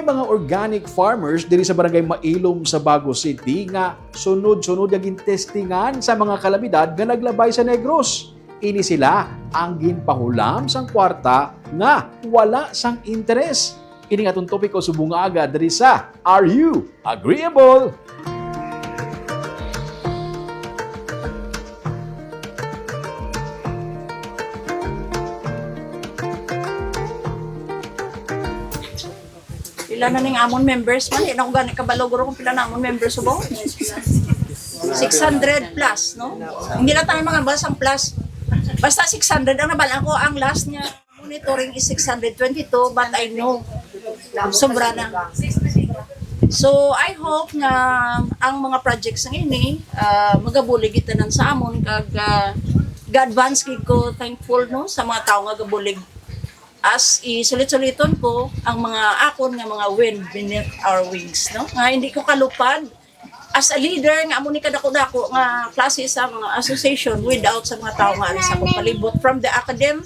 mga organic farmers diri sa barangay Mailom sa Bago City nga sunod-sunod naging testingan sa mga kalamidad nga naglabay sa Negros. Ini sila ang ginpahulam sang kwarta nga wala sang interes. Ini nga itong topiko subong agad diri sa Are You Agreeable? Pila na ning amon members man, di na ko gani kabalogoro kung pila na amon members subo. 600 plus, no? Hindi na tayo mga basang plus. Basta 600 ang nabala ko, ang last niya monitoring is 622, but I know sobra na. So I hope nga ang mga projects ng ini magabulig itanan sa amon kag ga-advance gid ko thankful no sa mga tao nga gabulig. As isulit-suliton ko ang mga akon nga mga wind beneath our wings, no? Nga hindi ko kalupad as a leader nga amo ni kadako-dako nga klase sa mga association without sa mga tao nga sa akong palibot from the academe,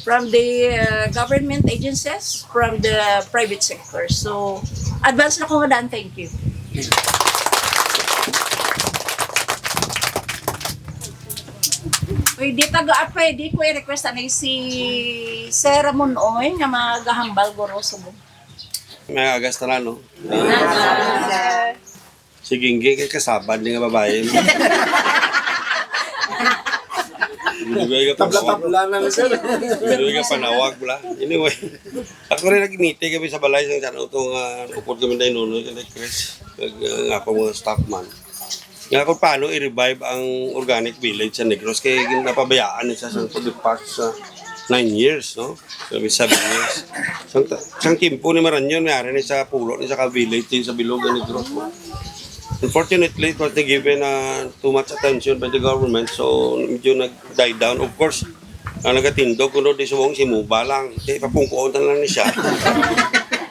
from the government agencies, from the private sector. So advance na ko nga daan, thank you. Pwede pwede ko i-request anay si Sir Ramon Oy nga magahambal guro subo. May agas na no? Si Gingging kay kasabad ni nga babae. Binigay ka Tabla-tabla na na sir. Binigay ka panawag bla. Anyway, ako rin nag-meeting kami sa balay sa sana ito nga upod kami dahil nuno kay Chris. Nga ako mga staff man. Nga kung paano i-revive ang organic village sa Negros kaya napabayaan siya sa for the past 9 years, no? Sabi 7 years. Sang timpo ni Maranyon, mayroon ni sa pulo ni sa ka-village din sa bilog ng Negros. Unfortunately, it was given too much attention by the government, so medyo nag-die down. Of course, ang nagatindog kuno di subong si Muba lang. Kaya papungkuon na lang ni siya.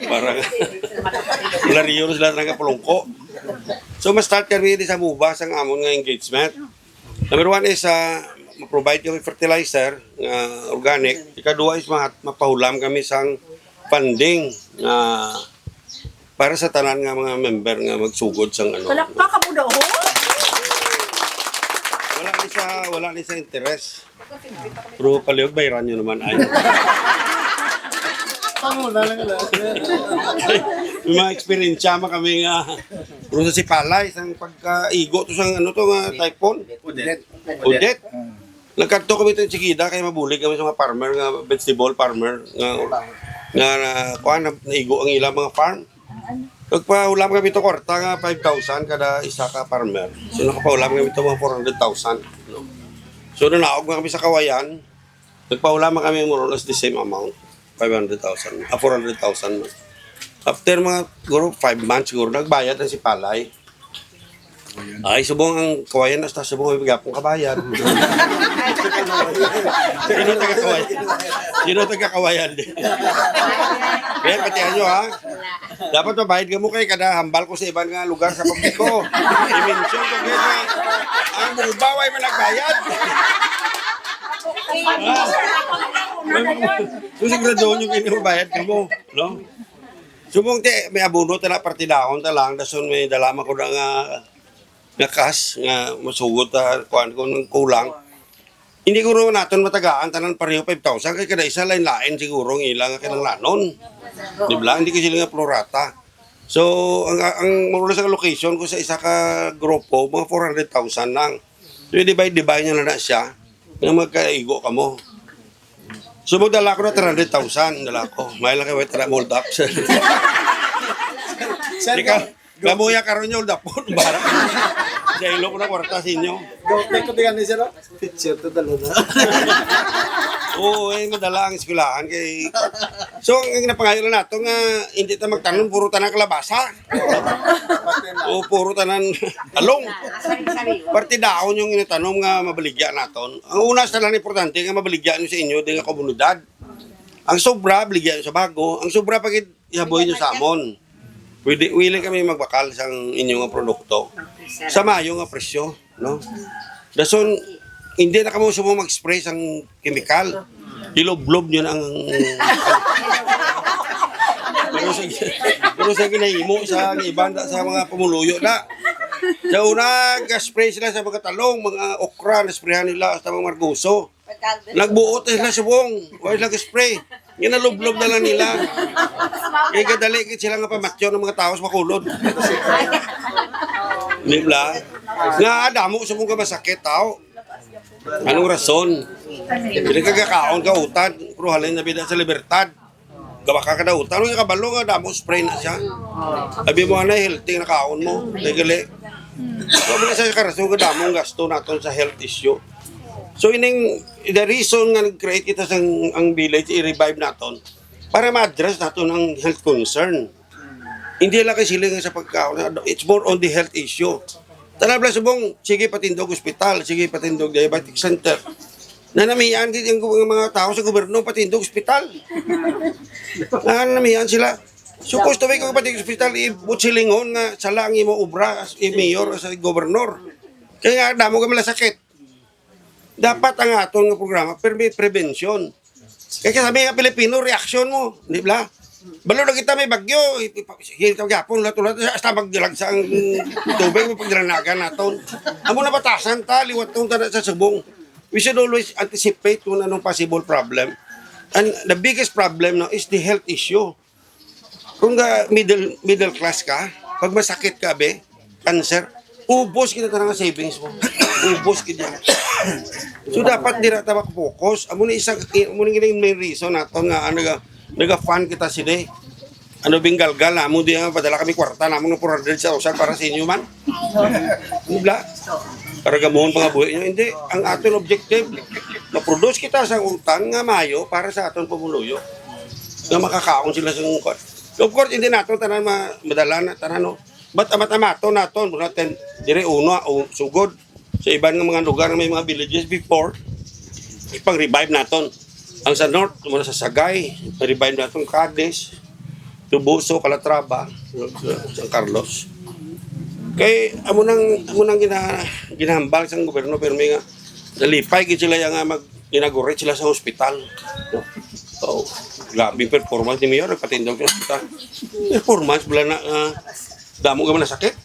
Parang lariyo sila nagapulungko. So, ma-start kami sa Muba sa amon nga engagement. Number 1 is ma-provide yung fertilizer organic. Ika-2 is mapahulam kami sang funding para sa tanan nga mga member nga magsugod sang ano. Palakpak ka mo daw, ho? Wala ni sa interes. Pero paliog bayran nyo naman ay. Panguna lang lang. May mga experience ma kami nga pero sa Sipalay sang pagkaigo to sang ano to nga typhoon. Udet. Nagkanto kami sa Chikida kay mabulig kami sa mga farmer nga vegetable farmer nga kuan naigo ang ilang mga farm. Nagpaulam kami to kwarta nga 5,000 kada isa ka farmer. So nakapaulam kami to mga 400,000. No? So naog kami sa Kawayan. Nagpaulam kami more or less the same amount. 500,000, 400,000 man. After mga siguro 5 months siguro nagbayad na si Palay. Ay subong ang Kawayan hasta subong may bigapong kabayad. Sino taga Kawayan din? Kaya patihan nyo ha. Dapat mabayad ka mo kay kada hambal ko sa ibang nga lugar sa publiko. I-mention ko kaya ang bubaway man nagbayad. Kung siguraduhin yung kinibayad ka mo, no? Subong may abuno tala partidahon talang dason may dalama ko na nga cash nga masugot kuan ko ng kulang. Hindi ko ro naton matagaan tanan pareho 5,000 kay kada isa lain-lain siguro ng ilang kinang lanon. Di ba? Hindi kasi nga prorata. So ang more sa location ko sa isa ka grupo mga 400,000 lang. So divide niya na siya nga magkaigo ka mo. So magdala ko na 300,000 dala ko. May lang kayo tara mold up sir. Ikaw, gamuya karon yung hold up po. Bara. Dahil ko na kwarta sa inyo. Gawin ko tingnan ni sir. Picture to dalo na. Oo, madala ang eskwelahan kay. So ang napangayon na nato nga hindi ta magtanom puro tanan kalabasa. O puro tanan talong. Partidahon yung inatanom nga mabaligya naton. Ang una sa lang importante nga mabaligya nyo sa inyo din nga komunidad. Ang sobra baligya nyo sa bago, ang sobra pag ihaboy nyo sa amon. Pwede willing kami magbakal sa inyong nga produkto. Sa mayo nga presyo, no? Dason hindi na kamo sumo mag-spray sang chemical. Ilob-lob nyo na ang Pero sa ginahimo sa ibanda sa mga pumuluyo na. Sa una, spray sila sa mga talong, mga okra, nasprayan nila sa mga marguso. Nagbuot sila subong, wala sila spray. Ginalublob na lang nila. Kaya kadali sila nga pamatyo ng mga tao sa makulod. Di ba? Nga adamo sa mga masakit tao. Anong rason? Pinagkakaon ka utan, pero halin na bida sa libertad. Gawa ka kadautan, yung kabalo nga damo spray na siya. Sabi mo na healthy na kaon mo, legali. So, sa karason ka damong gasto natin sa health issue. So, the reason nga nag-create kita sa ang village, i-revive natin, para ma-address natin ang health concern. Hindi lang kasi sila sa pagkaon. It's more on the health issue. Tanabla subong, sige patindog ospital, sige patindog diabetic center. Nanamihan din yung mga tao sa gobyerno, patindog ospital. Nanamihan sila. Supposed to be kung patindog ospital, ibutsilingon nga sa lang mo ubra, mayor sa gobernador. Kaya nga, damo ka malasakit. Dapat ang aton nga programa, prevention. Kaya sabi nga Pilipino, reaksyon mo, di ba? Balo na kita may bagyo, hirita gapon, lahat hasta magdilag sa ang tubig, pagdilanagan naton. Amo na batasan ta, liwat tong tada sa subong. We should always anticipate kung anong possible problem. And the biggest problem now is the health issue. Kung middle class ka, pag masakit ka, cancer, ubos kita tanang savings mo. Ubos kita. So dapat di rata focus. Amo na isang main reason naton nga naga-fund kita sila. Ano binggalgal namo di padala kami kwarta namo ng 400,000 para sa inyo man. Bla. Para gamuhon pa nga buhay nyo. Hindi. Ang aton objective, ma-produce kita sa utang nga mayo para sa aton pamuluyo. Na makakaon sila sa ngukot. Of course, hindi nato tanan madala na tanan no. But amat-amato naton natin dire uno o sugod sa iban nga mga lugar na may mga villages before ipang-revive naton. Ang sa north, mula sa Sagay, revive naton Cadiz, Tubuso, Calatrava, San Carlos. Kay amo nang ginahambal sa gobyerno pero may nga nalipay gid sila nga mag-inaugurate sila sa ospital. Oh, grabe performance ni Mayor patindog sa ospital. Performance bala na damo ka man sakit.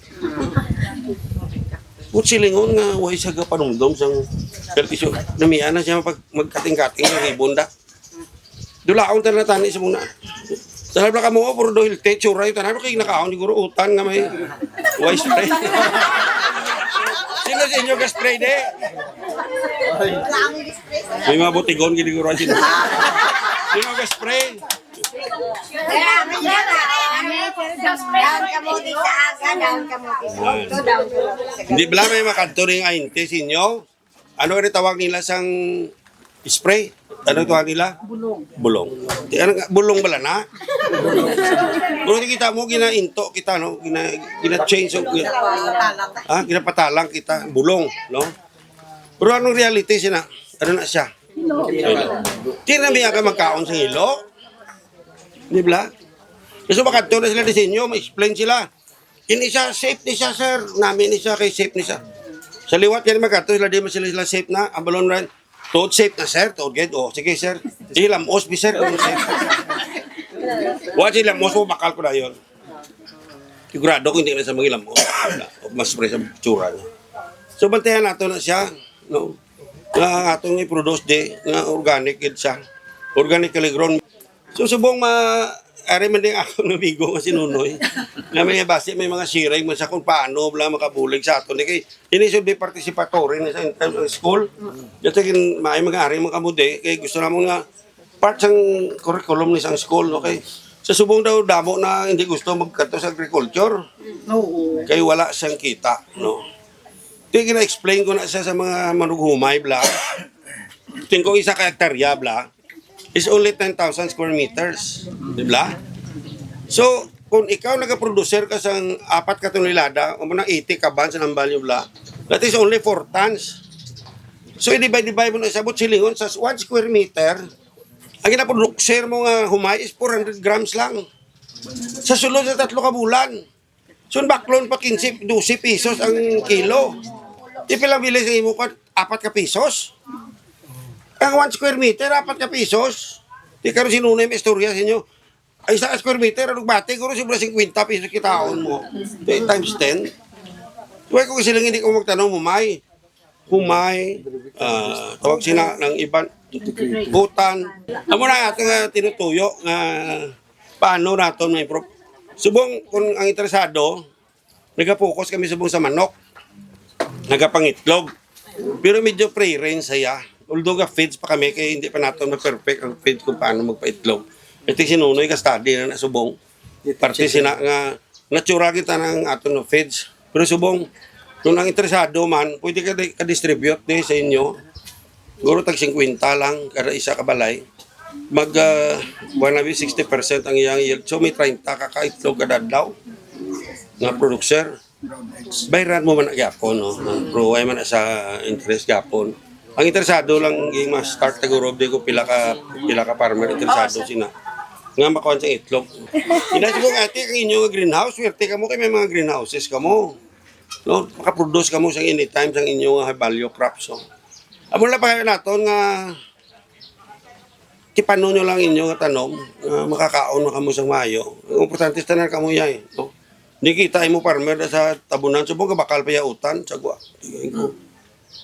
Silingon nga way sa panumdom sang health issue. Namiana siya magkating-kating ng ribon da. Dulaon ta na tani sa muna. Dahil ka mo, puro dohil te, tsuray, tanano kayo nakaon, siguro utan nga may white spray. Sino sa inyo ka-spray de? May mga butigon, giniguro sino. Sino ka-spray? Hindi ba may makanto rin ang inte sa inyo? Ano rin tawag nila sang spray? Ano tawag nila? Bulong. Bulong bala na? Pero kita mo, gina-into kita, no? Gina-change, ginapatalang kita. Bulong, no? Pero anong reality siya na? Ano na siya? Hilo. Di na biya ka magkaon sa hilo? Di ba? Kasi makanto na sila di sa inyo, ma-explain sila. Ini siya, safe ni siya, sir. Namin ni siya, kay safe ni siya. Sa liwat yan makanto sila, di mo sila safe na. Ang balon rin. Toad safe na, sir. Toad get. Oh, sige, sir. Di lamos, sir. Wala si lamos mo, bakal ko na yun. Sigurado ko hindi na sa mga lamos. Mas spray sa tsura niya. So, bantayan nato na siya. No? Nga atong i-produce di, nga organic yun siya. Organically grown. So, subong ari man din ako nabigo nga sinunoy. Na may base, may mga siray man sa kung paano bla makabulig sa aton. Kaya ini should be participatory na sa school. Dito may mga ari mga kamude. Kaya gusto naman nga part sang curriculum ni sang school. Okay? Sa subong daw damo na hindi gusto magkanto sa agriculture. Kaya wala siyang kita. No? Kaya gina-explain ko na siya sa mga manughumay bla. Tingko isa ka hektarya bla. Is only 10,000 square meters. Di ba? So, kung ikaw nag-producer ka sa 4 katonelada, o mo ng 80 kaban sa nambal yung bla, that is only 4 tons. So, i-divide mo na sabot silingon sa 1 square meter, ang ginaproducer mo nga humay is 400 grams lang. Sa sulod sa 3 ka bulan. So, baklon pa 15, 12 pesos ang kilo. Di pilang bilis sa imo ka 4 ka pesos. Ang 1 square meter, 4 ka pesos. Di karon sinunay may istorya sa inyo. Ay sa square meter, anong bati, kung sobra 50 piso kitaon mo. Times 10. Huwag ko kasi lang hindi ko magtanong, humay, tawag sila ng iban, butan. Amo na ating tinutuyo nga paano naton may improve. Subong kung ang interesado, nagapokus kami subong sa manok, nagapangitlog. Pero medyo pre-range saya. Although feeds pa kami, kaya hindi pa natin na-perfect ang feed kung paano magpa-itlog. Ito sinunoy ka study na nasubong. Parte sina nga, natsura kita ng aton na feeds. Pero subong, kung ang interesado man, pwede ka-distribute din sa inyo. Siguro tag 50 lang, kada isa kabalay. Buwan na 60% ang iyang yield. So may 30 kakaitlog kada daw nga producer. Bayran mo man na gapon, no? Pro ay man sa interest gapon. Ang interesado lang yung mas-start siguro di ko pila ka farmer interesado sina. Nga makuha sa itlog. Inasi ko ate ang inyong greenhouse, swerte ka mo kay may mga greenhouses ka mo. No, makaproduce ka mo sa anytime sa inyong high value crops. So. Amo lang pa kayo naton nga tipano nyo lang inyo nga tanom, makakaon na kamo sa mayo. Ang importante is tanan kamo yay. No? Hindi kita mo farmer sa tabunan, subong ka bakal pa yautan, sagwa.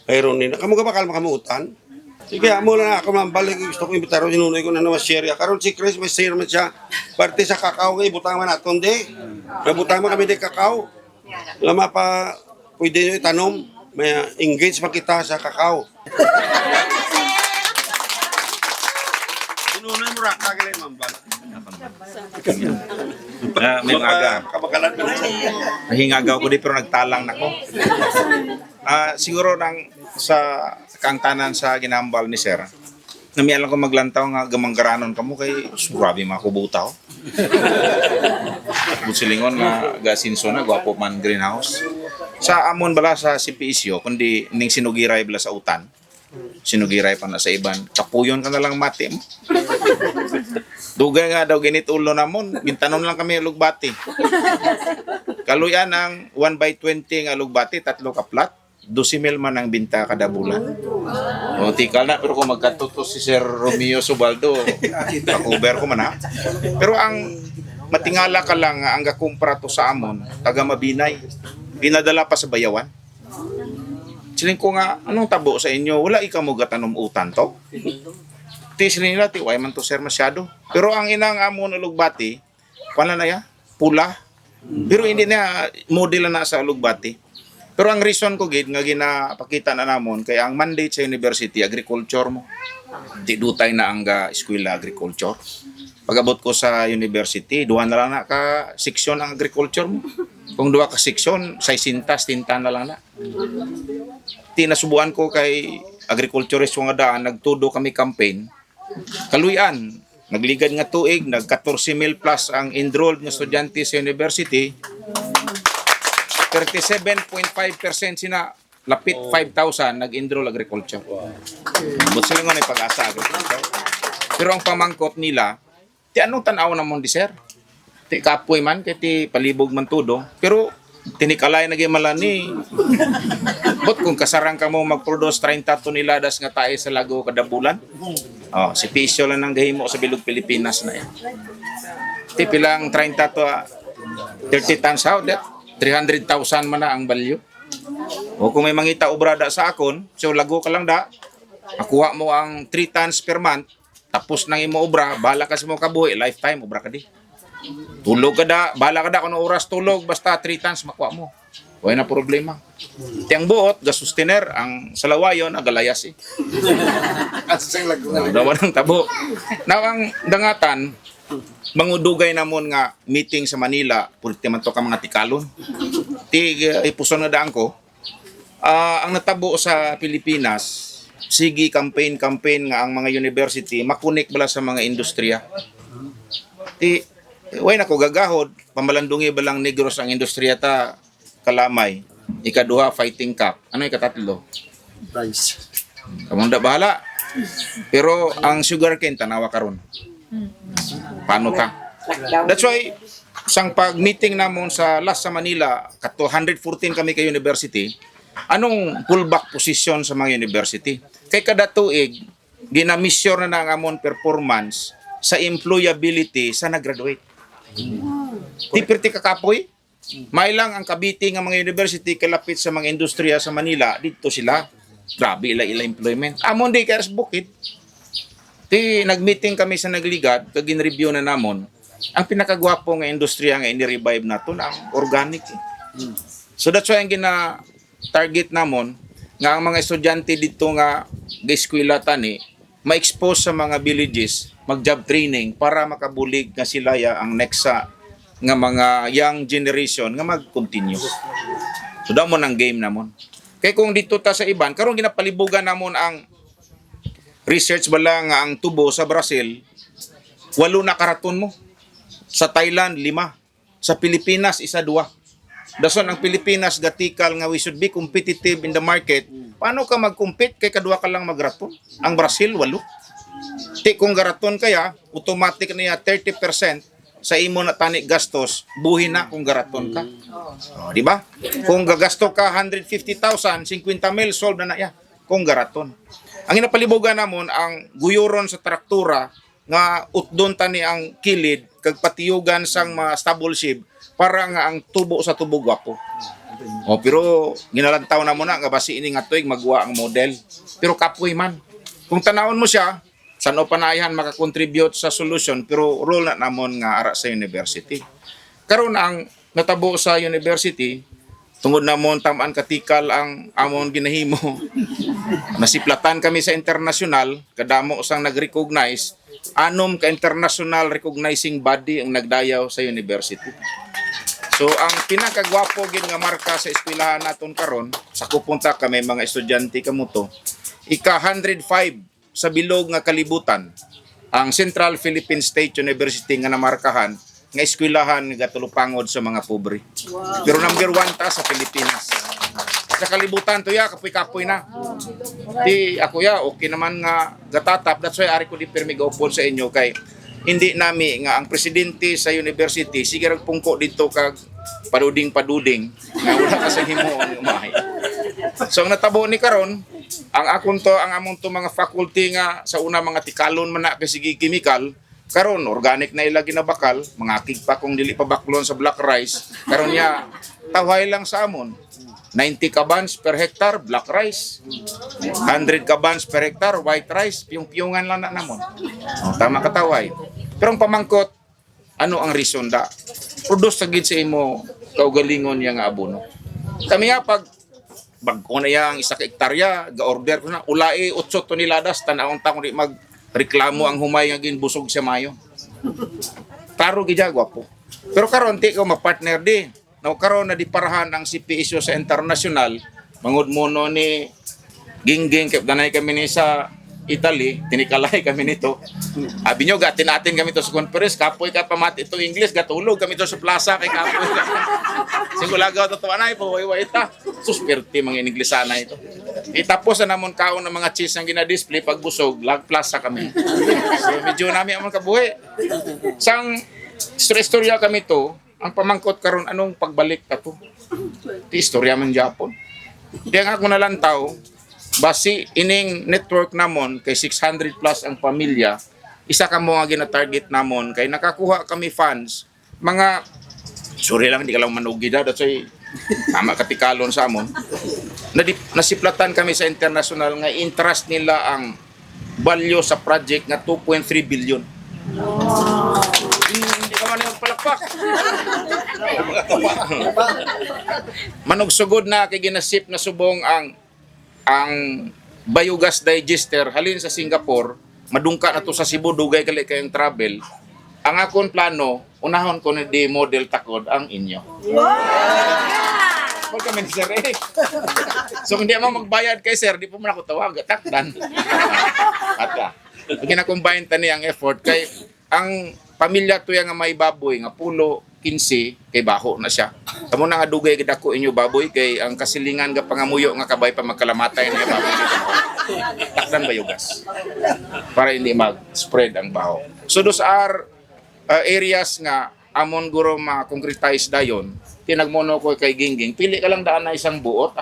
Mayroon din. Kamu ka bakal makamutan? Sige, amo lang ako mambalik. Gusto ko imbitaro, sinunoy ko na naman share. Karon si Chris, may share man siya. Parte sa kakao, nga ibutang man natin di. Nabutang man kami di kakao. Lama pa, pwede nyo itanom. May engage pa kita sa kakao. Sinunoy mo raka, kaya mambalik. May mga Kabakalan mo na siya. mahingagaw ko di pero nagtalang na ko. Siguro nang sa kangtanan sa ginambal ni Sir, namialang ko maglantaw nga gamanggaranon kamo kay grabe mga kubuta ko. At busilingon nga gasinso na gwapo man greenhouse. Sa amon bala sa CPSO kundi ning sinugiray bala sa utan. Sinugiray pa na sa iban. Kapuyon ka na lang mati mo. Dugay nga daw ginit ulo namon, gintanom lang kami lugbati. Kaluyan ang 1/20 nga lugbati, 3 ka plat. 12,000 man ang binta kada bulan. O tikal na, pero kung magkatutos si Sir Romeo Subaldo, kakuber ko man ha. Pero ang matingala ka lang nga ang gakumpra to sa amon, taga Mabinay, dinadala pa sa Bayawan. Siling ko nga, anong tabo sa inyo? Wala ikaw mo gatanom utan to? Tisilin nila, way man to sir masyado. Pero ang inang amon lugbati, wala na ya, pula. Pero hindi na model na sa lugbati. Pero ang reason ko gid nga ginapakita na namon kay ang mandate sa university agriculture mo. Di dutay na ang eskwela agriculture. Pag-abot ko sa university, duha na lang na ka section ang agriculture mo. Kung duha ka section, 60 tinta na lang na. Tinasubuan ko kay agriculturist nga daan, nagtudo kami campaign. Kaluyan, nagligad nga tuig, nag 14,000 plus ang enrolled nga estudyante sa university. 37.5% sina lapit 5,000 nag-enroll agriculture. But sila nga na pag-asa agriculture. Pero ang pamangkot nila, ti anong tanaw namon di sir? Ti kapoy man, kaya ti palibog man tudo. Pero tinikalay na gimalani. But kung kasarang ka mo mag-produce 30 toneladas nga tayo sa lago kada bulan, si Pisyo lang ang gahimo sa bilog Pilipinas na yan. Ti pilang 30 to 30 tons out, 300,000 man na ang value. O kung may mangita obrada sa akon, so lago ka lang da, makuha mo ang 3 tons per month, tapos nang imo obra, bala ka sa mo kabuhi, lifetime, obra ka di. Tulog ka da, bala ka da kung oras tulog, basta 3 tons makuha mo. Wala na problema. Tiyang buot, gasustiner, ang salawayon, agalayas eh. Asang lago. Dawa ng tabo. Now, ang dangatan, mangudugay namon nga meeting sa Manila, puliti man to ka mga tikalon. Ipuson na daan ko. Ang natabo sa Pilipinas, sige campaign nga ang mga university, makunik bala sa mga industriya. Way na ko gagahod, pamalandungi balang Negros ang industriya ta, Kalamay. Ikaduha, fighting cup. Ano ikatatlo? Rice. Kamanda bahala. Pero ang sugarcane, tanawa karon. Paano ka? That's why, sang pag-meeting namon sa last sa Manila, 114 kami kay university, anong pullback position sa mga university? Kay kada tuig, ginamisyor na ang amon performance sa employability sa nag-graduate. Di perti kakapoy. May lang ang Cavite nga mga university kalapit sa mga industriya sa Manila, dito sila. Grabe ila employment. Amon di kaya sa bukid. Di nag-meeting kami sa Nagligad, kag in-review na namon. Ang pinakagwapo nga industriya nga ini-revive nato na ang organic. So that's why ang gina-target namon nga ang mga estudyante dito nga ga-eskwela tani ma-expose sa mga villages, mag-job training para makabulig nga sila ang next nga mga young generation nga mag-continue. So daw mo ng game namon. Kaya kung dito ta sa iban, karon ginapalibugan namon ang research bala nga ang tubo sa Brazil, 8 na karaton mo. Sa Thailand, 5. Sa Pilipinas, 1-2. Dason ang Pilipinas gatikal nga we should be competitive in the market. Paano ka mag-compete kay kadua ka lang magraton? Ang Brazil 8. Ti kung garaton kaya, automatic niya 30% sa imo na tani gastos, buhi na kung garaton ka. Oh, di ba? Kung gagasto ka 150,000, 50,000 solve na ya kung garaton. Ang inapalibugan namon ang guyuron sa traktura nga utdon tani ang kilid kag patiyugan sang mga stable ship para nga ang tubo sa tubo gwapo. O pero ginalantaw na mo na nga basi ini nga tuig magwa ang model. Pero kapoy man. Kung tanawon mo siya, saan o panayahan makakontribute sa solution pero role na namon nga ara sa university. Karon ang natabo sa university tungod namon tamaan katikal ang amon ginahimo. Nasiplatan kami sa international, kadamo sang nag-recognize, 6 ka international recognizing body ang nagdayaw sa university. So ang pinakagwapo gid nga marka sa eskwelahan naton karon, sa kupunta kami mga estudyante kamuto, ika 105 sa bilog nga kalibutan ang Central Philippine State University nga namarkahan nga eskwelahan nga tulupangod sa mga pobre. Pero number 1 ta sa Pilipinas. Sa kalibutan to kapoy-kapoy na. Di ako okay naman nga gatatap, that's why ari ko di permi gaupon sa inyo kay hindi nami nga ang presidente sa university sige pungko dito kag paduding nga wala ka sa himuon umahay. So ang natabo ni karon ang amon to mga faculty nga sa una mga tikalon man na kasi chemical karon organic na ila ginabakal mga kig pa kung dili pa baklon sa black rice karon ya tawhay lang sa amon 90 kabans per hectare black rice 100 kabans per hectare white rice piyong-piyongan lang na namon. Tama kataway. Pero ang pamangkot ano ang reason da produce sa gid sa imo kaugalingon yang abono. Kami nga pag bag-o na yang 1 hektarya ga-order ko na ulai 8 toneladas tanawon ta kundi magreklamo ang humay nga ginbusog sa mayo. Taro gid gwapo. Pero karon ti ko ma-partner di. Now karon na diparahan ang CPSU sa international mangud mono ni Gingging kay danay kami ni sa Italy, tinikalay kami nito. Abi nyo, gatin natin kami to sa conference, kapoy ka pamati ito English, gatulog kami to sa plaza kay kapoy ka. Singulagaw to anay po, way ta. Susperte mga Inglisana ito. Tapos na namon kaon ng mga cheese ang gina-display pagbusog, lag plaza kami. So medyo nami amon kabuhi. Sang istorya kami to, ang pamangkot karon anong pagbalik ka to? Ti istorya man Japon. Diyan ako nalantaw, basi ining network namon kay 600 plus ang pamilya, isa ka mo nga gina-target namon kay nakakuha kami funds mga sorry lang hindi ka lang manugi daw that's why tama katikalon sa amon. Nasiplatan kami sa international nga interest nila ang value sa project nga 2.3 billion. Hindi ka man yung palakpak. Manugsugod na kay ginasip na subong ang biogas digester halin sa Singapore, madungka na to sa Cebu, dugay kali kayong travel. Ang akon plano, unahon ko na di model takod ang inyo. Huwag kami ni sir eh. So hindi mo magbayad kay sir, di po man ako tawag, takdan. Ata. Pag na-combine tani ang effort, kay ang pamilya to nga may baboy, nga pulo, 15 kay baho na siya. Kamo na nga dugay gid ako inyo baboy kay ang kasilingan nga pangamuyo nga kabay pa magkalamatay na baboy. Takdan biogas para hindi mag-spread ang baho. So those are areas nga amon guro ma-concretize dayon. Tinagmono ko kay Gingging, pili ka lang daan na isang buot.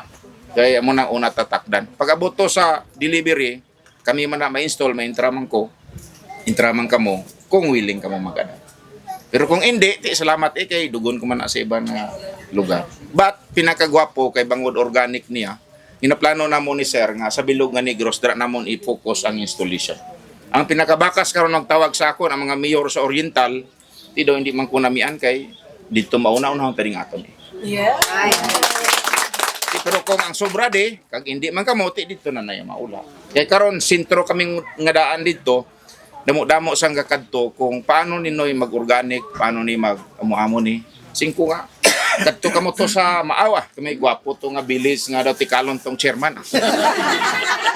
Kay amo nang una tatakdan. Pag abot to sa delivery, kami man na ma-install, ma-intraman ko. Intraman kamo. kung willing ka mo mag-adapt. Pero kung hindi, salamat kay dugon ko man na sa ibang lugar. But pinakagwapo kay bangod organic niya, inaplano na mo ni sir nga sa bilog nga Negros dira namon i-focus ang installation. Ang pinakabakas karon nagtawag sa ako ang mga mayor sa Oriental, hindi man ko namian kay dito mauna-una ang taring aton. Pero kung ang sobra di, kag hindi man kamote dito na nayo maula. Kay karon sentro kaming nga daan dito, damo-damo sang kakadto kung paano ninoy mag-organic, paano ni mag-amo-amo ni. Singko nga. Kadto kamo to sa Maawa, kay gwapo to nga bilis nga daw tikalon tong chairman.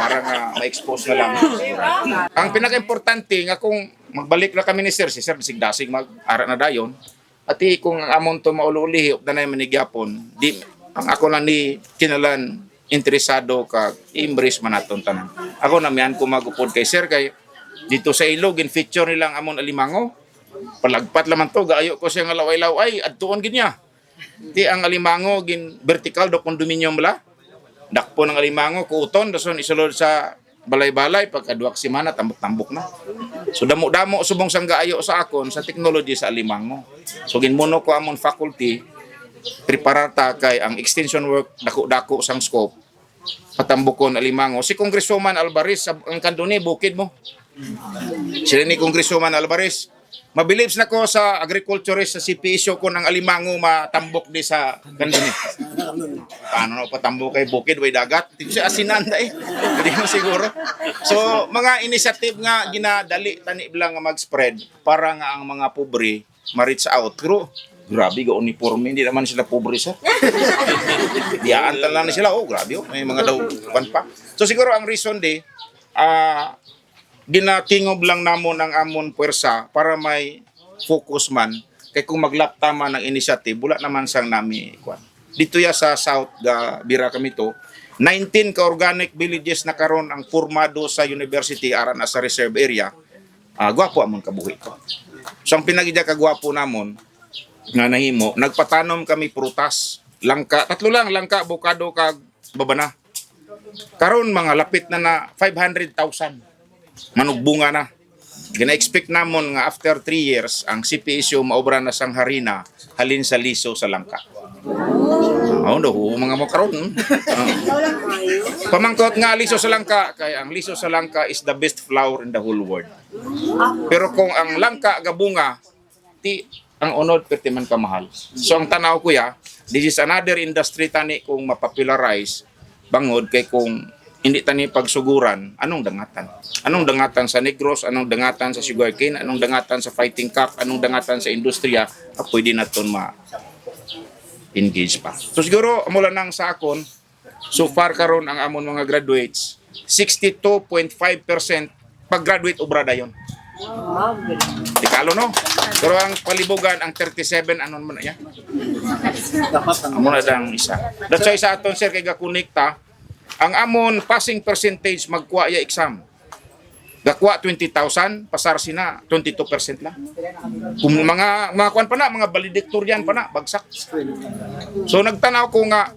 Para nga ma-expose na lang. Ang pinaka-importante nga kung magbalik na kami ni Sir, si Sir sigdasig mag-ara na dayon. At kung ang amon to maululi, na na manigyapon, di ang ako na ni kinalan interesado ka i-embrace man naton tanan. Ako na miyan ko magupod kay Sir kay dito sa ilog, in-feature nilang amon alimango. Palagpat laman to, gaayo ko siya nga laway-laway, adtuon ginya. Di ang alimango, vertical do condominium bala. Dakpo ng alimango, kuuton, dason isulod sa balay-balay, pagkaduwak si mana, tambok-tambok na. So damo-damo, subong sang gaayo sa akon, sa technology sa alimango. So ginmuno ko amon faculty, preparata kay ang extension work, dako-dako sang scope, patambukon alimango. Si Congresswoman Alvarez, ang kanduni, bukid mo. Sila ni Congresswoman Alvarez. Mabilibs na ko sa agriculturist sa CPSO ko ng alimango matambok di sa kanduni. Paano na patambok kay bukid, way dagat? Dito sa asinanda Hindi mo siguro. So, mga initiative nga ginadali, tani lang nga mag-spread para nga ang mga pobre ma-reach out. Pero, grabe ga uniforme, hindi naman sila pobre sa. Diyaan lang na sila, grabe may mga daw pa. So, siguro ang reason ginatingob lang namon ang amon puwersa para may focus man kay kung maglaptama ng initiative wala naman sang nami kwan. Dito ya sa South bira kami to 19 ka organic villages na karon ang formado sa university aran na sa reserve area. Gwapo amon kabuhi ko. So ang pinagidya ka gwapo namon nga nahimo nagpatanom kami prutas, langka, tatlo lang langka, avocado kag babana. Karon mga lapit na 500,000 manugbunga na. Gina-expect namon nga after 3 years, ang CPSU maobra na sang harina, halin sa liso sa langka. Mga makaroon. Pamangkot nga liso sa langka, kaya ang liso sa langka is the best flower in the whole world. Pero kung ang langka gabunga, ang unod perti man kamahal. So ang tanaw ko this is another industry tani kung mapopularize, bangod kay kung hindi tani pagsuguran, anong dangatan? Anong dangatan sa Negros, anong dangatan sa sugarcane, anong dangatan sa fighting cock, anong dangatan sa industriya, pwede na ito ma-engage pa. So siguro, mula nang sa akon, so far karon ang amon mga graduates, 62.5% pag-graduate obra dayon. Tikalo no? Pero ang palibugan, ang 37, anon mo na yan? Amo na dang isa. That's why sa aton, sir, kay gakunikta, ang amon passing percentage magkuha ya exam. Gakwa 20,000, pasar sina 22% lang. Kung mga kuan pa na, mga valedictorian pa na, bagsak. So nagtanaw ko nga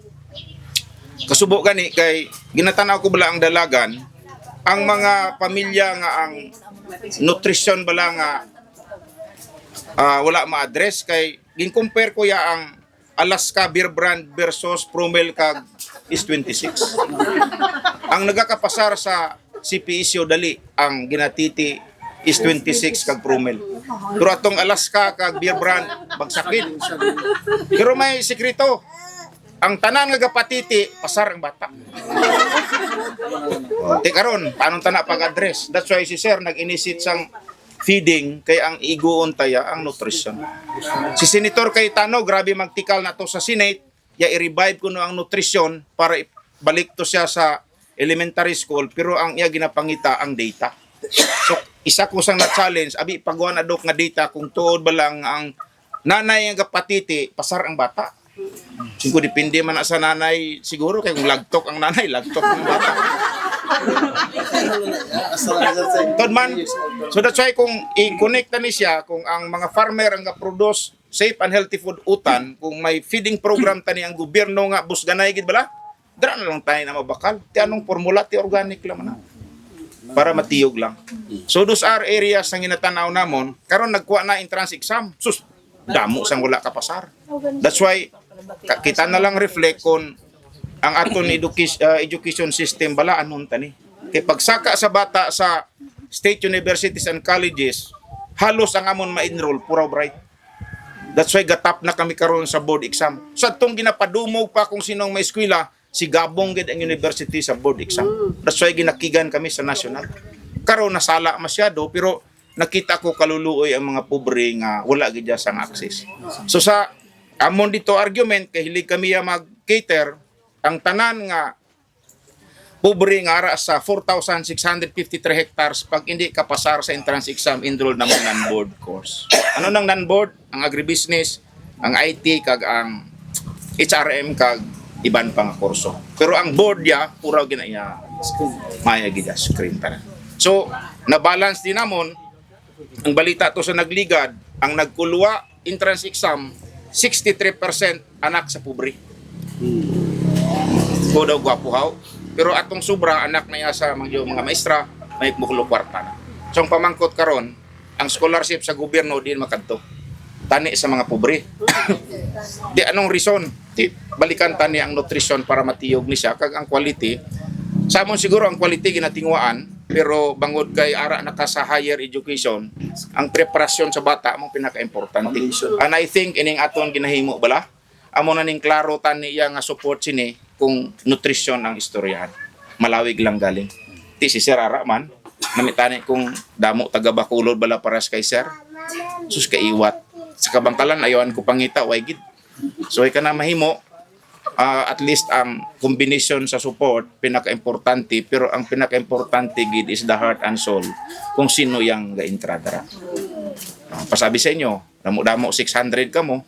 kasubo gani kay ginatanaw ko bala ang dalagan ang mga pamilya nga ang nutrition bala nga wala ma-address kay gin-compare ko ya ang Alaska Beer Brand versus Promel kag is 26. Ang nagakapasar sa CPSU dali ang ginatiti is 26 kag Promel. Pero atong Alaska kag Beer Brand bagsakin. Pero may sekreto. Ang tanan nga gapatiti pasar ang bata. Ti karon paano tana pag-address? That's why si Sir nag-initiate sang feeding kay ang iguon taya ang nutrition. Si Senator Cayetano grabe magtikal na to sa Senate, ya i-revive kuno ang nutrition para balik to siya sa elementary school pero ang iya ginapangita ang data. So isa ko sang na-challenge abi pagwa na dok nga data kung tuod ba lang ang nanay nga gapatiti pasar ang bata. Siguro depende man na sa nanay siguro kay kung lagtok ang nanay lagtok ang bata. Man, so that's why kung i-connect na ni siya kung ang mga farmer ang ga-produce safe and healthy food utan kung may feeding program tani ang gobyerno nga busganay gid bala dira na lang tayo na mabakal ti anong formula ti organic lang na para matiyog lang. So those are areas na ginatanaw namon karon nagkuha na entrance exam. Sus, damo sang wala kapasar. That's why kita na lang reflect kung ang aton education system bala anon tani. Kay pagsaka sa bata sa state universities and colleges, halos ang amon ma-enroll pura bright. That's why gatap na kami karon sa board exam. Sa tong ginapadumog pa kung sinong may eskwela, si Gabong gid ang university sa board exam. That's why ginakigan kami sa national. Karon nasala masyado pero nakita ko kaluluoy ang mga pobre nga wala gid sang access. So sa amon dito argument kay hilig kami mag-cater ang tanan nga pobre nga ara sa 4,653 hectares pag hindi ka pasar sa entrance exam enroll na mo non-board course. Ano nang non-board? Ang agribusiness, ang IT kag ang HRM kag iban pang kurso. Pero ang board ya pura ginaya maya gid screen tanan. So na-balance din namon ang balita to sa nagligad, ang nagkulwa entrance exam 63% anak sa pobre. Ko daw gwapo haw. Pero atong sobra anak na sa mga maestra may mukulo kwarta na. So ang pamangkot karon, ang scholarship sa gobyerno din makadto. Tani sa mga pobre. Di anong reason? Di balikan tani ang nutrition para matiyog ni siya kag ang quality. Sa amon siguro ang quality ginatingwaan pero bangod kay ara naka sa higher education, ang preparasyon sa bata mo pinaka-importante. And I think ining aton ginahimo bala amo na ning klaro tani iya nga support sini kung nutrition ang istoryahan. Malawig lang galing. Ti si Sir Ara man, namitani kung damo taga Bacolod bala paras kay Sir. Sus kaiwat. Sa kabangkalan ayawan ko pangita way gid. So ay kana mahimo at least ang combination sa support pinaka-importante pero ang pinaka-importante gid is the heart and soul kung sino yang ga-intradara. Pasabi sa inyo, damo-damo 600 kamo.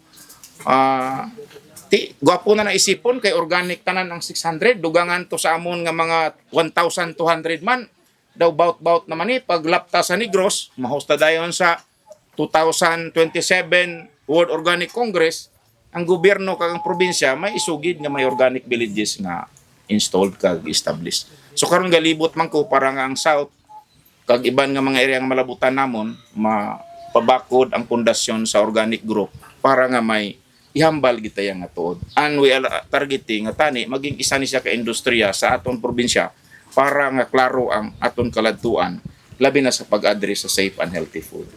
Gwapo na naisipon kay organic tanan ang 600 dugangan to sa amon nga mga 1,200 man daw bout naman paglapta sa Negros mahosta dayon sa 2027 World Organic Congress ang gobyerno kag ang probinsya may isugid nga may organic villages nga installed kag established. So karon galibot man ko para nga ang south kag iban nga mga area nga malabutan namon mapabakod ang pundasyon sa organic group para nga may ihambal kita yang nga tuod. And we are targeting nga tani maging isa ni siya ka industriya sa aton probinsya para nga klaro ang aton kaladtuan labi na sa pag-address sa safe and healthy food.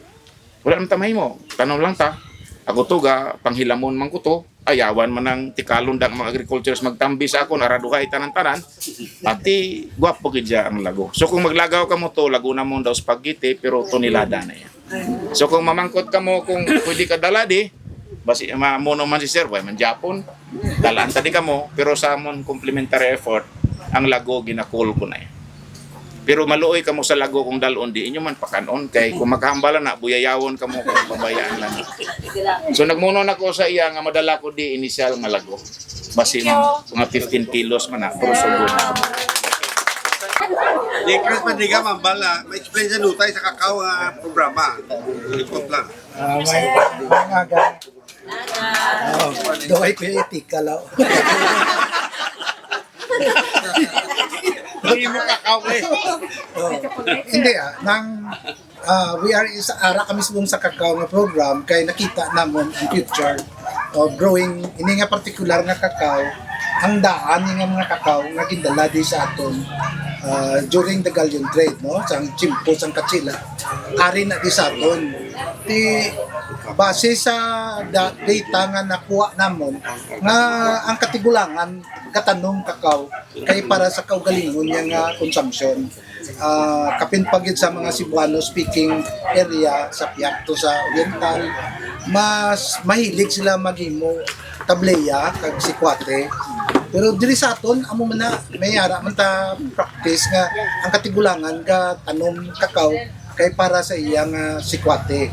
Wala man tamay mo, tanong lang ta. Ako to ga panghilamon man ko to, ayawan man ang tikalon dag mga agricultures magtambi sa ako naraduhay tanan-tanan. Pati gwapo gid ang lago. So kung maglagaw ka mo to, lago na mo daw spaghetti pero tonelada na yan. So kung mamangkot ka mo kung pwede ka daladi, basi mamono man si Sir, way man Japon. Dalaan tadi ka mo, pero sa amon complementary effort, ang lago ginakul ko na yan. Pero maluoy ka mo sa lago kung dalon di inyo man pakanon kay kung makahambala na buyayawon ka mo kung pabayaan lang. So nagmuno na ko sa iya nga madala ko di initial nga lago. Basi mga 15 kilos man na pero sugod na. Di Chris Madriga mambala, ma-explain sa nutay sa kakao programa. Report lang. May mga doy pilitik kalaw. Hindi mo kakao eh. Hindi we are isa ara kami sa kakao nga program kay nakita namon ang future of growing ini nga particular nga kakao ang daan nga mga kakao nga gindala di sa aton during the galleon trade no sang chimpo sang katsila ari na di sa aton ti base sa data nga nakuha namon nga ang katigulangan katanong kakao kay para sa kaugalingon niya nga consumption kapin pagid sa mga Cebuano speaking area sa Piacto sa Oriental mas mahilig sila maghimo tableya kag sikwate pero diri sa aton amo man na may ara man ta practice nga ang katigulangan ka tanom kakao kay para sa iyang sikwate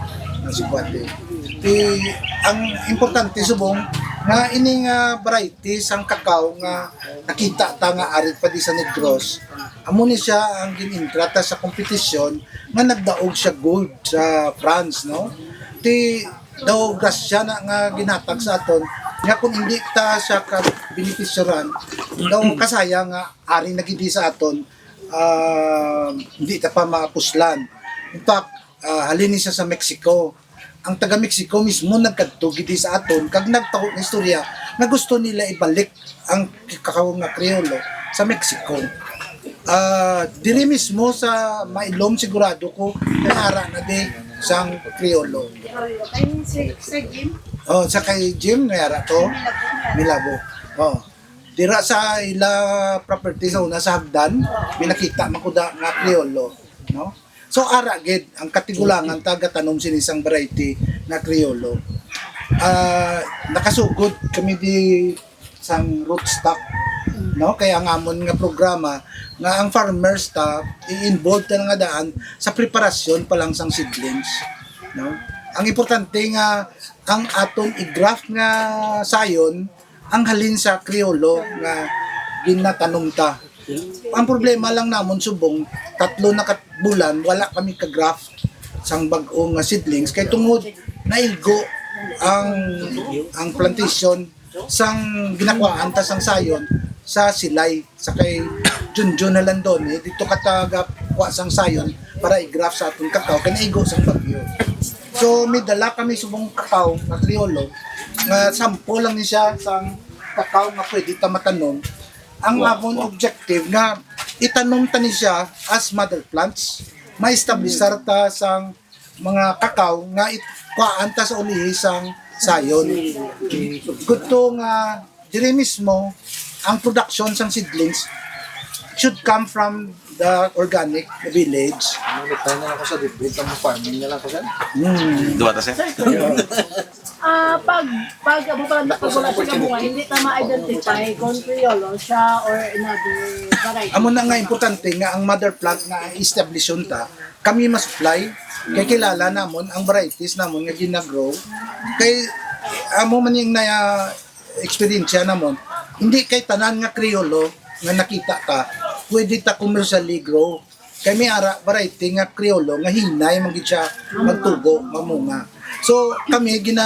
ang importante subong nga ining varieties ang kakao nga nakita ta nga ari pa di sa Negros amo ni siya ang ginintrata sa kompetisyon nga nagdaog siya gold sa France no ti daw grasya na nga ginatag sa aton nga kung hindi ta siya ka benepisyoran daw kasaya nga ari nagidi sa aton hindi ta pa mapuslan. In fact, halin siya sa Mexico. Ang taga Mexico mismo nagkadto gidi sa aton kag nagtaho ng istorya na gusto nila ibalik ang kakao nga Kriolo sa Mexico. Diri mismo sa Mailom sigurado ko nanara na di sang Kriolo. Oh, sa kay Jim nanara to Milabo. Oh. Dira sa ila property sa una sa Hagdan, pinakita makuda nga Kriolo, no? So ara gid ang katigulangan taga tanom sinisang variety nga Kriolo. Nakasugod kami di sang rootstock, no? Kaya ang amon nga programa nga ang farmers ta i-involve ta nga daan sa preparasyon pa lang sang seedlings, no? Ang importante nga ang aton i-graft nga sayon ang halin sa Kriolo nga ginatanom ta. Ang problema lang namon subong 3 na bulan wala kami ka-graft sang bag-o nga seedlings kay tungod naigo ang plantation sang ginakwaan ta sang sayon sa Silay sa kay Junjun na Landon dito kataga kwa sang sayon para i-graft sa atong kakao kay naigo sang bagyo. So may dala kami subong kakao nga Kriolo nga sample lang ni siya sang kakao nga pwede ta matanom. Ang amon objective nga itanom ta ni siya as mother plants, ma-establishar ta sang mga kakao nga itkwaan ta sa ulihi sang sayon. Gusto nga diri mismo ang production sang seedlings should come from the organic village. Tayo na lang ko sa debate ang farming na lang ko saan. Duwa ta sir. Pag amo pa lang wala sa kabungan, hindi ta ma-identify kung Criollo siya or another variety. Amo na nga importante nga ang mother plant nga establishon ta, kami ma-supply kay kilala namon ang varieties namon nga gina-grow. Kay amo man yung na experience namon, hindi kay tanan nga Criollo nga nakita ka, pwede ta commercially grow. Kay may ara variety nga Criollo nga hinay man gid siya magtubo, mamunga. So kami gin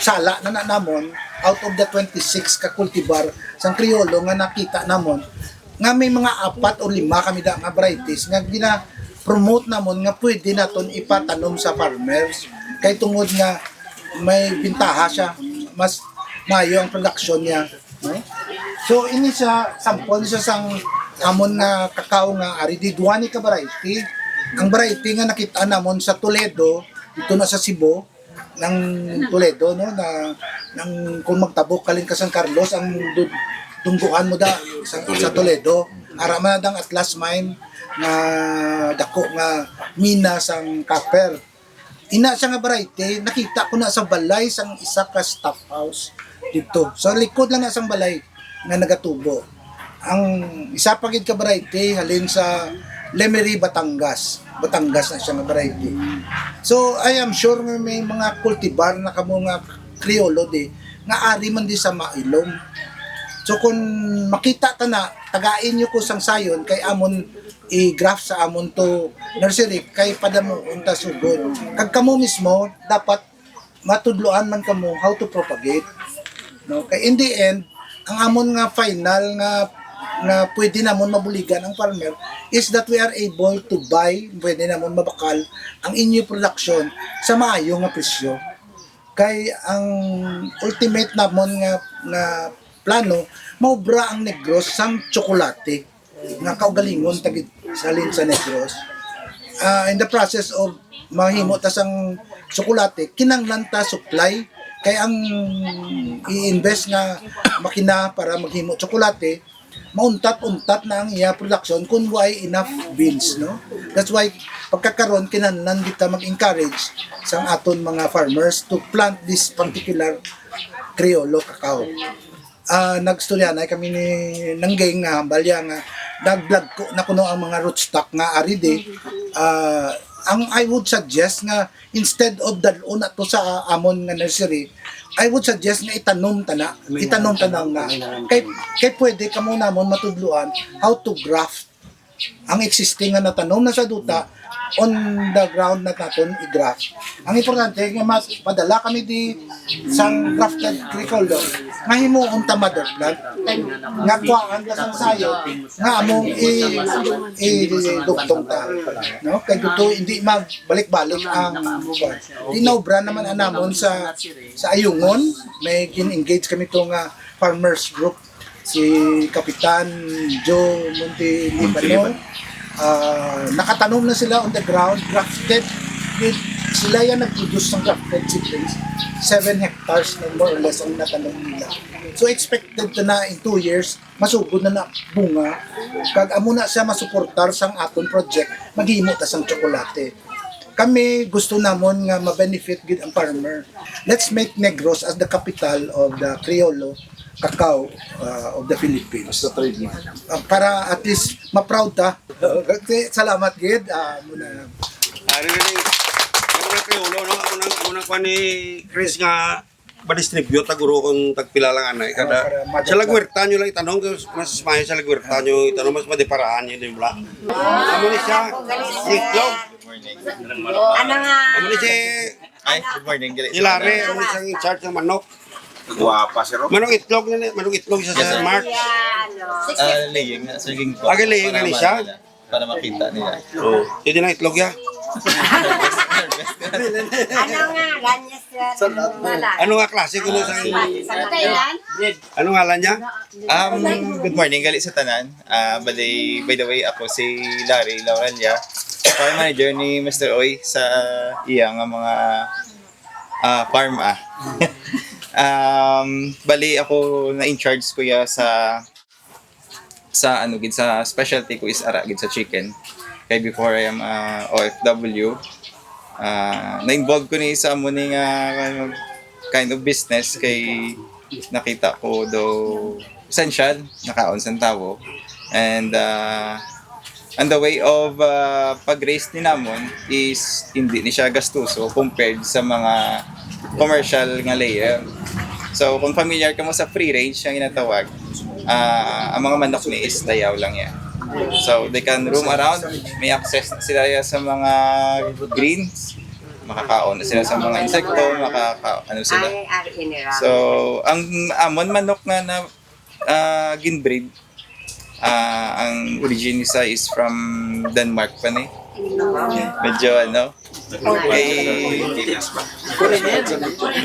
sala na namon out of the 26 ka cultivar sang Criollo nga nakita namon nga may mga 4 o 5 kami da nga varieties nga gina-promote namon nga pwede naton ipatanom sa farmers kay tungod nga may bintaha siya, mas mayo ang production niya, no? So ini siya sample siya sang amon nga kakao nga ari di duani ka variety. Ang variety nga nakita namon sa Toledo dito na sa Cebu ng Toledo, no, na nang kung magtabok kalin ka San Carlos ang dungguan mo da sa Toledo ara man dang Atlas mine nga dako nga mina sang copper. Ina siya nga variety nakita ko na sa balay sang isa ka staff house dito sa likod lang na sang balay nga nagatubo. Ang isa pa gid ka variety halin sa Lemery, Batangas na siya nga variety. So I am sure nga may mga cultivar na kamo nga Criollo di nga ari man di sa Mailom. So kung makita ta na tagain niyo ko sang sayon kay amon i-graft sa amon to nursery kay padamo unta sugod. Kag kamo mismo dapat matudloan man kamo how to propagate. No, kay in the end ang amon nga final nga pwede namon mabuligan ang farmer is that we are able to buy, pwede namon mabakal ang inyo production sa maayo nga presyo. Kay ang ultimate namon nga plano maubra ang Negros sang tsokolate nga kaugalingon tagid salin sa Negros. In the process of mahimo ta sang tsokolate kinanglan ta supply kay ang i-invest nga makina para maghimo tsokolate mauntat-untat na ang iya production kung why enough beans, no? That's why pagkakaroon kinahanglan kita mag-encourage sa aton mga farmers to plant this particular Criollo cacao. Nagstorya na kami ni nanggay nga balya nga nag-vlog ko na kuno ang mga rootstock nga aride. Ang I would suggest nga instead of dalon na to sa amon nga nursery, I would suggest nga itanom na kay pwede kamo namon matudluan how to graft ang existing nga natanom na sa duta on the ground na naton i-graft. Ang importante nga mas padala kami di sang grafted tricolor nga himuon ta mother plant nga kuhaan ka sang sayo nga among i-dugtong ta, no? Kay dito hindi magbalik-balik ang buwan. Tinobra naman anamon sa Ayungon, may gin-engage kami to nga farmers group, si Kapitan Joe Montelibano. Nakatanom na sila on the ground, grafted. Sila yan nag-produce ng grafted seedlings. 7 hectares na more or less ang natanom nila. So expected na in 2 years, masugod na bunga. Kag amo na siya masuportar sang aton project, maghimo ta sang tsokolate. Kami gusto namon nga ma-benefit gid ang farmer. Let's make Negros as the capital of the Criollo cacao of the Philippines. Sa trademark. Para at least ma-proud ta. Salamat gid. Muna. Ari galing. Ako na Criollo, no? Ako nang kuha ni Chris nga ba-distribute ta guro kung tagpila lang anay kada sa lagwerta nyo lang itanong kung mas mahi sa lagwerta nyo itanong mas madiparaan nyo din bla. Amo ni siya itlog. Ano nga? Amo ni siya Ay, good morning. ilare amo ni siya in charge ng manok. Guwapa si Rob. Manok itlog siya sa Mark. Laying na. Saging po. Aga laying na ni siya. Para makita nila. Oh, yun din ang itlog ya. Ano nga? Ganyan sa wala. Ano nga klase kuno sa Sa Thailand? ano ngalan niya? Good morning, gali sa tanan. By the way, ako si Larry Lauralia, farm manager ni Mr. Oy sa iyang mga farm. Bali ako na in charge kuya sa specialty ko is ara gid sa chicken. Kay before I am OFW, na-involve ko ni sa among kind of business kay nakita ko do essential nakaon sa tawo, and on the way of pag-raise ni namon is hindi ni siya gastuso compared sa mga commercial nga layer. So kung familiar ka mo sa free range ang ginatawag, ang mga manok ni is dayaw lang yan. So they can roam around, may access na sila sa mga greens, makakaon na sila sa mga insekto, ano sila. So ang amon manok na ginbreed, ang origin nisa is from Denmark pa ni. Medyo ano,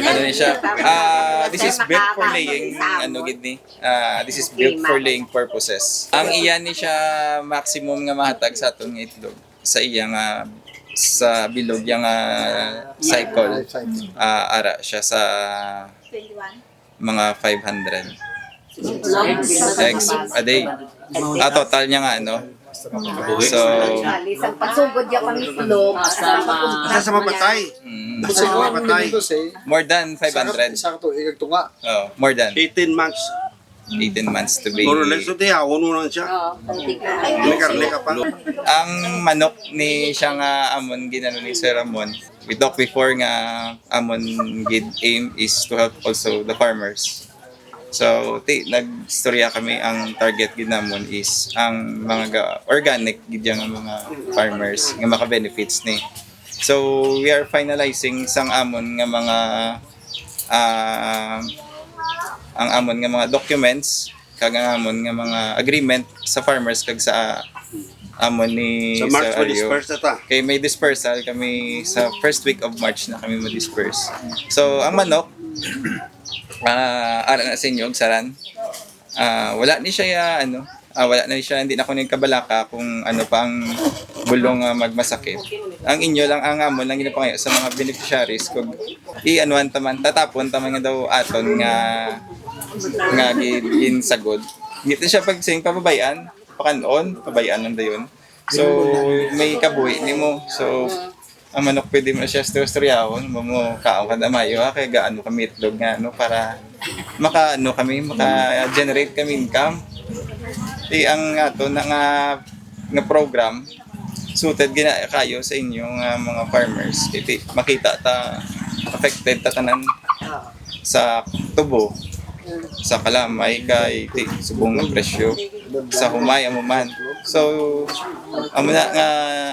ano ni siya. This is built for laying, this is built for laying purposes. Ang iyan ni siya maximum nga mahatag sa atong itlog sa iya nga sa bilog yang cycle. Ara siya sa mga 500 eggs a day. Total niya nga so Isang pasugod niya kami tulog. Isa sa mapatay. Isa sa mapatay. more than 500. Sakto, igagtunga. More than 18 months. 18 months to be. More or less, so tiyawon mo lang siya. May karne ka pa. Ang manok ni siya nga amon ginano ni Sir Ramon. We talked before nga amon gid aim is to help also the farmers. So nagstorya kami, ang target gid namon is ang mga organic gid yang mga farmers nga maka-benefits ni. So we are finalizing sang amon nga mga ang amon nga mga documents kag ang amon nga mga agreement sa farmers kag sa amon ni Sa March, Sir Aryo. ma-disperse na ta. Kay may dispersal kami sa first week of March na kami ma-disperse. So ang manok ara na sa inyo og saran. Wala ni siya wala na siya, hindi na ko nagkabalaka kung ano pang bulong magmasakit. Ang inyo lang ang amon lang ginapangayo sa mga beneficiaries kung i-anuan taman tatapon taman nga daw aton nga ginsagod. Dito siya pag sing pababayan, pakanon, pabayaan lang dayon. So may kabuhi nimo. So ang manok pwede mo na siya storyahon, mo kaon kada mayo kay gaano kami itlog nga para maka-generate kami income. Ang ato nga program suited gina kayo sa inyong mga farmers. Makita ta affected ta tanan sa tubo. sa kalamay kay subong ng presyo sa humay amo man. So amo na nga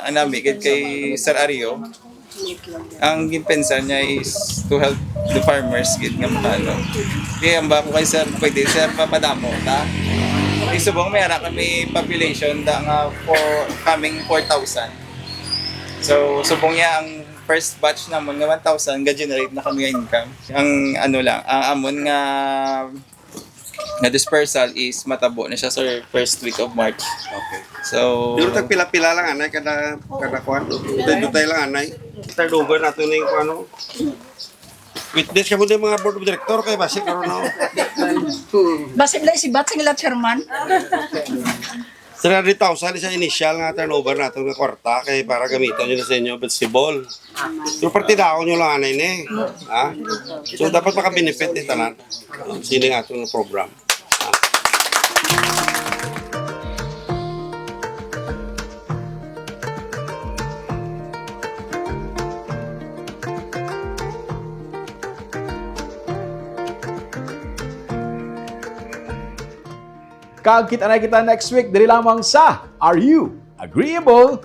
anami kay Sir Ario, ang ginpensa niya is to help the farmers gid nga makano. Kaya ang ba ko kay Sir pwede Sir papadamo ta. Isubong may ara kami population da nga for coming 4,000. So subong niya ang first batch namon nga 1,000 ga-generate na kami nga income. Ang ano lang, ang amon nga dispersal is matabo na siya sa first week of March. Okay. So Dito tagpila-pila lang anay kada kuan. Dutay lang anay. Tadugan nato ning kuano. Witness ka mo din mga board of director kay basi karon na. Basit lang si Batsing la chairman. 300,000 isa initial nga turnover nato nga kwarta kay para gamitan nyo na sa inyo vegetable. So partidaon nyo lang anay ni. Ha? So dapat maka-benefit ni tanan. Sino nga itong program. Kagkita na kita next week, dali lamang sa Are You Agreeable?